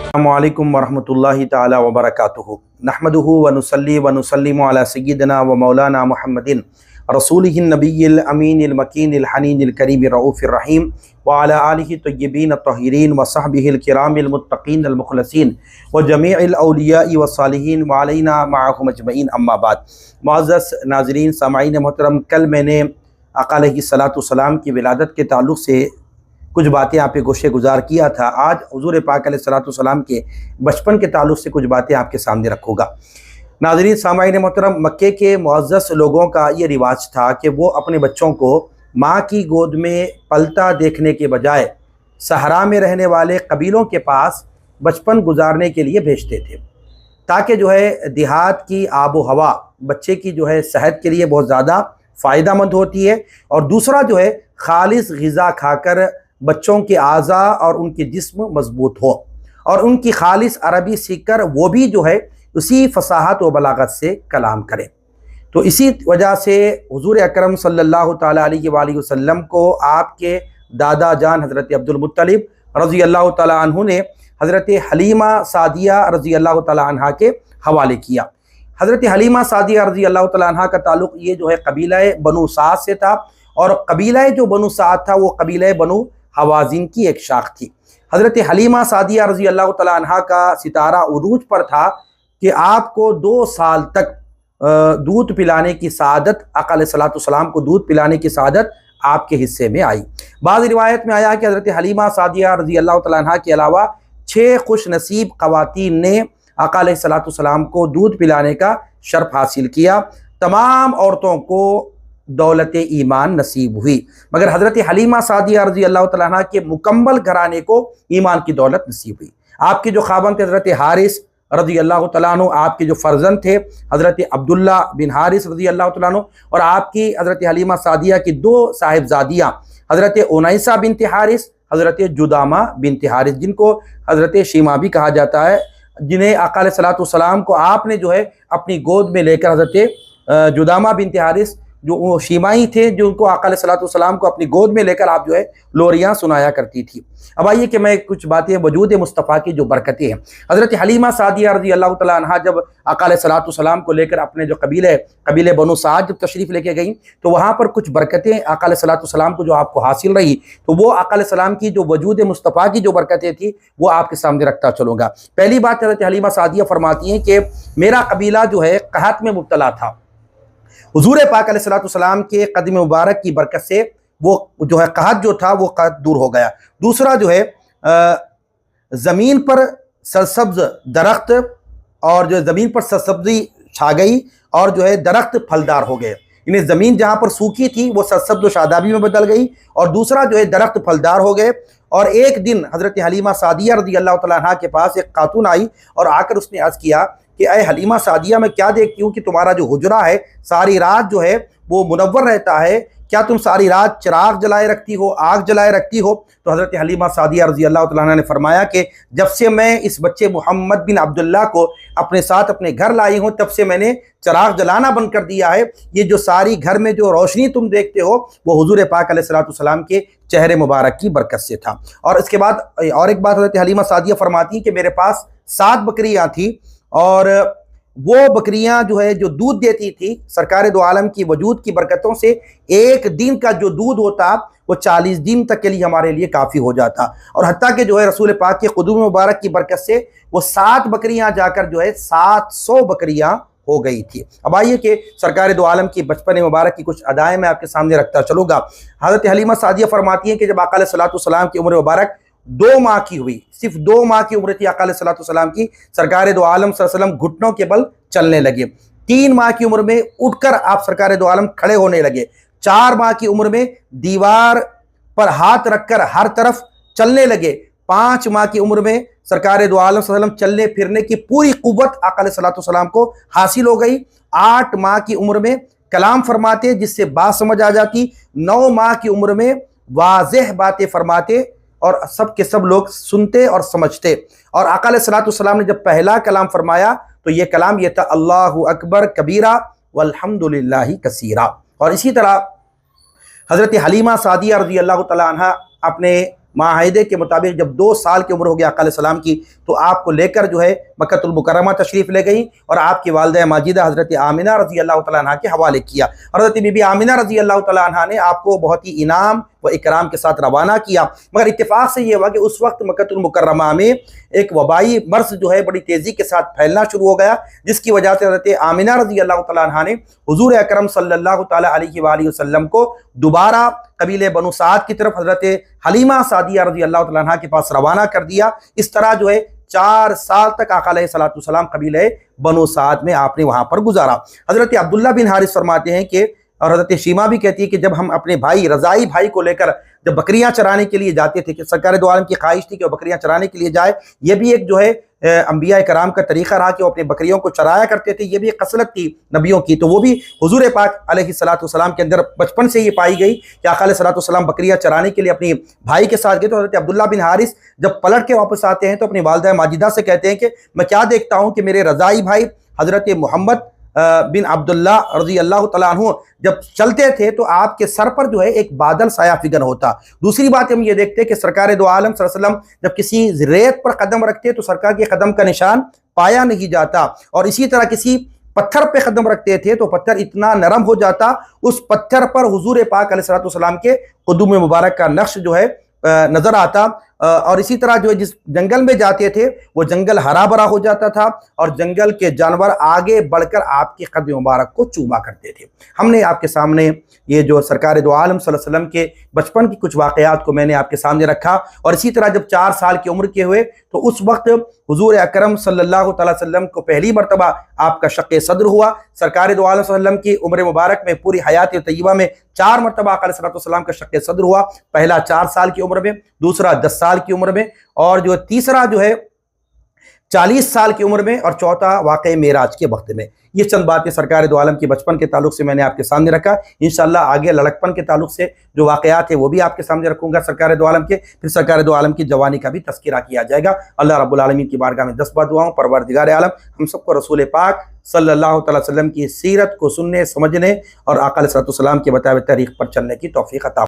السلام علیکم ورحمۃ اللہ تعالی وبرکاتہ نحمدہ ونصلی ونسلم علی سیدنا و مولانا محمد رسولہ النبی الامین المکین الحنین الکریم الرؤوف الرحیم وعلی آلہ طیبین الطاہرین وصحبہ الکرام المتقین المخلصین وجمیع الاولیاء والصالحین وعلینا معہم اجمعین اما بعد۔ معزز ناظرین سامعین محترم، کل میں نے آقا علیہ السلام کی ولادت کے تعلق سے کچھ باتیں آپ کے گوشے گزار کیا تھا۔ آج حضور پاک علیہ السلام کے بچپن کے تعلق سے کچھ باتیں آپ کے سامنے رکھوں گا۔ ناظرین سامعین محترم، مکے کے معزز لوگوں کا یہ رواج تھا کہ وہ اپنے بچوں کو ماں کی گود میں پلتا دیکھنے کے بجائے صحرا میں رہنے والے قبیلوں کے پاس بچپن گزارنے کے لیے بھیجتے تھے، تاکہ دیہات کی آب و ہوا بچے کی صحت کے لیے بہت زیادہ فائدہ مند ہوتی ہے، اور دوسرا خالص غذا کھا کر بچوں کے اعضاء اور ان کے جسم مضبوط ہو، اور ان کی خالص عربی سیکھ کر وہ بھی اسی فصاحت و بلاغت سے کلام کریں۔ تو اسی وجہ سے حضور اکرم صلی اللہ تعالیٰ علیہ وآلہ وسلم کو آپ کے دادا جان حضرت عبد المطلب رضی اللہ تعالیٰ عنہ نے حضرت حلیمہ سعدیہ رضی اللہ تعالیٰ عنہ کے حوالے کیا۔ حضرت حلیمہ سعدیہ رضی اللہ تعالیٰ عنہ کا تعلق یہ قبیلہ بنو سعد سے تھا، اور قبیلہ بنو سعد تھا وہ قبیلہ بنو حوازن کی ایک شاخ تھی۔ حضرت حلیمہ سعدیہ رضی اللہ تعالیٰ عنہ کا ستارہ عروج پر تھا کہ آپ کو 2 سال تک دودھ پلانے کی سعادت، آقا علیہ السلام کو دودھ پلانے کی سعادت آپ کے حصے میں آئی۔ بعض روایت میں آیا کہ حضرت حلیمہ سعدیہ رضی اللہ تعالیٰ عنہ کے علاوہ 6 خوش نصیب خواتین نے آقا علیہ السلام کو دودھ پلانے کا شرف حاصل کیا۔ تمام عورتوں کو دولت ایمان نصیب ہوئی، مگر حضرت حلیمہ سعدیہ رضی اللہ تعالیٰ عنہ کے مکمل گھرانے کو ایمان کی دولت نصیب ہوئی۔ آپ کے خاوند تھے حضرت حارث رضی اللہ تعالیٰ عنہ، آپ کے فرزند تھے حضرت عبداللہ بن حارث رضی اللہ تعالیٰ عنہ، اور آپ کی حضرت حلیمہ سعدیہ کی 2 صاحبزادیاں حضرت انیسہ بنت حارث، حضرت جدامہ بنت حارث، جن کو حضرت شیمہ بھی کہا جاتا ہے، جنہیں آقا علیہ السلام کو آپ نے اپنی گود میں لے کر حضرت جدامہ بنت حارث جو وہ شیمائی تھے، جو ان کو آقا علیہ السلام کو اپنی گود میں لے کر آپ لوریاں سنایا کرتی تھی۔ اب آئیے کہ میں کچھ باتیں وجود مصطفیٰ کی جو برکتیں ہیں۔ حضرت حلیمہ سعدیہ رضی اللہ تعالیٰ عنہ جب آقا علیہ السلام کو لے کر اپنے قبیلے بنو سعد جب تشریف لے کے گئیں، تو وہاں پر کچھ برکتیں آقا علیہ السلام کو جو آپ کو حاصل رہی، تو وہ آقا علیہ السلام کی جو وجود مصطفیٰ کی جو برکتیں تھیں وہ آپ کے سامنے رکھتا چلوں گا۔ پہلی بات حضرت حلیمہ سعدیہ فرماتی ہیں کہ میرا قبیلہ قحط میں مبتلا تھا، حضور پاک علیہ السلام کے قدم مبارک کی برکت سے وہ قحط تھا وہ قحط دور ہو گیا۔ دوسرا زمین پر سرسبز درخت، اور زمین پر سرسبزی چھا گئی، اور درخت پھلدار ہو گئے، یعنی زمین جہاں پر سوکھی تھی وہ سرسبز و شادابی میں بدل گئی، اور دوسرا درخت پھلدار ہو گئے۔ اور ایک دن حضرت حلیمہ سعدیہ رضی اللہ تعالیٰ عنہ کے پاس ایک خاتون آئی، اور آ کر اس نے عرض کیا کہ اے حلیمہ سعدیہ، میں کیا دیکھتی ہوں کہ تمہارا حجرہ ہے ساری رات وہ منور رہتا ہے، کیا تم ساری رات چراغ جلائے رکھتی ہو، آگ جلائے رکھتی ہو؟ تو حضرت حلیمہ سعدیہ رضی اللہ تعالیٰ عنہ نے فرمایا کہ جب سے میں اس بچے محمد بن عبداللہ کو اپنے ساتھ اپنے گھر لائی ہوں، تب سے میں نے چراغ جلانا بند کر دیا ہے۔ یہ ساری گھر میں روشنی تم دیکھتے ہو وہ حضور پاک علیہ السلام کے چہرے مبارک کی برکت سے تھا۔ اور اس کے بعد اور ایک بات حضرت حلیمہ سعدیہ فرماتی ہیں کہ میرے پاس 7 بکریاں تھیں، اور وہ بکریاں جو دودھ دیتی تھی، سرکار دو عالم کی وجود کی برکتوں سے ایک دن کا جو دودھ ہوتا وہ 40 دن تک کے لیے ہمارے لیے کافی ہو جاتا، اور حتیٰ کہ رسول پاک کے قدوم مبارک کی برکت سے وہ 7 بکریاں جا کر 700 بکریاں ہو گئی تھی۔ اب آئیے کہ سرکار دو عالم کی بچپن مبارک کی کچھ ادائیں میں آپ کے سامنے رکھتا چلوں گا۔ حضرت حلیمہ سعدیہ فرماتی ہیں کہ جب آقا علیہ السلام کی عمر مبارک 2 ماہ کی ہوئی، صرف 2 ماہ کی عمر تھی آقا علیہ السلام کی، سرکار دو عالم صلی اللہ علیہ وسلم گھٹنوں کے بل چلنے لگے۔ 3 ماہ کی عمر میں اٹھ کر آپ سرکار دو عالم کھڑے ہونے لگے۔ 4 ماہ کی عمر میں دیوار پر ہاتھ رکھ کر ہر طرف چلنے لگے۔ 5 ماہ کی عمر میں سرکار دو عالم صلی اللہ علیہ وسلم چلنے پھرنے کی پوری قوت آقا علیہ السلام کو حاصل ہو گئی۔ 8 ماہ کی عمر میں کلام فرماتے جس سے بات سمجھ آ جاتی۔ 9 ماہ کی عمر میں واضح باتیں فرماتے اور سب کے سب لوگ سنتے اور سمجھتے۔ اور آقا علیہ السلام نے جب پہلا کلام فرمایا تو یہ کلام یہ تھا، اللہ اکبر کبیرہ والحمدللہ کثیرہ۔ اور اسی طرح حضرت حلیمہ سعدیہ رضی اللہ تعالیٰ عنہ اپنے معاہدے کے مطابق جب 2 سال کی عمر ہو گیا آقا علیہ السلام کی تو آپ کو لے کر جو ہے مکہ المکرمہ تشریف لے گئیں اور آپ کی والدہ ماجدہ حضرت آمنہ رضی اللہ تعالیٰ عنہ کے حوالے کیا۔ حضرت بی بی آمنہ رضی اللہ تعالیٰ عنہ نے آپ کو بہت ہی انعام و اکرام کے ساتھ روانہ کیا، مگر اتفاق سے یہ ہوا کہ اس وقت مکہ المکرمہ میں ایک وبائی مرض جو ہے بڑی تیزی کے ساتھ پھیلنا شروع ہو گیا، جس کی وجہ سے حضرت آمنہ رضی اللہ تعالیٰ عنہ نے حضور اکرم صلی اللہ تعالیٰ علیہ وآلہ وسلم کو دوبارہ قبیلہ بنو سعد کی طرف حضرت حلیمہ سعدیہ رضی اللہ تعالیٰ عنہ کے پاس روانہ کر دیا۔ اس طرح جو ہے 4 سال تک آقا علیہ السلام قبیلہ بنو سعد میں آپ نے وہاں پر گزارا۔ حضرت عبداللہ بن حارث فرماتے ہیں کہ، اور حضرت شیمہ بھی کہتی ہے کہ جب ہم اپنے بھائی رضائی بھائی کو لے کر جب بکریاں چرانے کے لیے جاتے تھے، کہ سرکار دو عالم کی خواہش تھی کہ وہ بکریاں چرانے کے لیے جائے، یہ بھی ایک جو ہے انبیاء کرام کا طریقہ رہا کہ وہ اپنے بکریوں کو چرایا کرتے تھے، یہ بھی ایک خصلت تھی نبیوں کی، تو وہ بھی حضور پاک علیہ السلام کے اندر بچپن سے یہ پائی گئی کہ آقا علیہ السلام بکریاں چرانے کے لیے اپنی بھائی کے ساتھ گئے۔ تو حضرت عبداللہ بن حارث جب پلٹ کے واپس آتے ہیں تو اپنی والدہ ماجدہ سے کہتے ہیں کہ میں کیا دیکھتا ہوں کہ میرے رضائی بھائی حضرت محمد بن عبداللہ رضی اللہ تعالیٰ عنہ جب چلتے تھے تو آپ کے سر پر جو ہے ایک بادل سایہ فگن ہوتا۔ دوسری بات ہم یہ دیکھتے کہ سرکار دو عالم صلی اللہ علیہ وسلم جب کسی ریت پر قدم رکھتے تو سرکار کے قدم کا نشان پایا نہیں جاتا، اور اسی طرح کسی پتھر پہ قدم رکھتے تھے تو پتھر اتنا نرم ہو جاتا، اس پتھر پر حضور پاک علیہ السلام کے قدم مبارک کا نقش جو ہے نظر آتا۔ اور اسی طرح جو جس جنگل میں جاتے تھے وہ جنگل ہرا بھرا ہو جاتا تھا، اور جنگل کے جانور آگے بڑھ کر آپ کے قدم مبارک کو چوما کرتے تھے۔ ہم نے آپ کے سامنے یہ جو سرکار دو عالم صلی اللہ علیہ وسلم کے بچپن کی کچھ واقعات کو میں نے آپ کے سامنے رکھا، اور اسی طرح جب 4 سال کی عمر کے ہوئے تو اس وقت حضور اکرم صلی اللہ تعالی وسلم کو پہلی مرتبہ آپ کا شق صدر ہوا۔ سرکار دو عالم صلی اللہ علیہ وسلم کی عمر مبارک میں پوری حیات طیبہ میں 4 مرتبہ آقا علیہ السلام کا شق صدر ہوا، پہلا 4 سال کی عمر میں، دوسرا 10 سال کی عمر میں، اور جو تیسرا جو ہے 40 سال کی عمر میں، اور چوتھا واقع معراج کے وقت میں۔ یہ چند باتیں سرکار دو عالم کے بچپن کے تعلق سے میں نے آپ کے سامنے رکھا۔ انشاءاللہ آگے لڑکپن کے تعلق سے جو واقعات ہیں وہ بھی آپ کے سامنے رکھوں گا سرکار دو عالم کے، پھر سرکار دو عالم کی جوانی کا بھی تذکرہ کیا جائے گا۔ اللہ رب العالمین کی بارگاہ میں 10 بار دعاؤں، پروردگار عالم ہم سب کو رسول پاک صلی اللہ تعالی وسلم کی سیرت کو سننے، سمجھنے اور آقا علیہ السلام کے بتائے ہوئے طریق پر چلنے کی توفیق عطا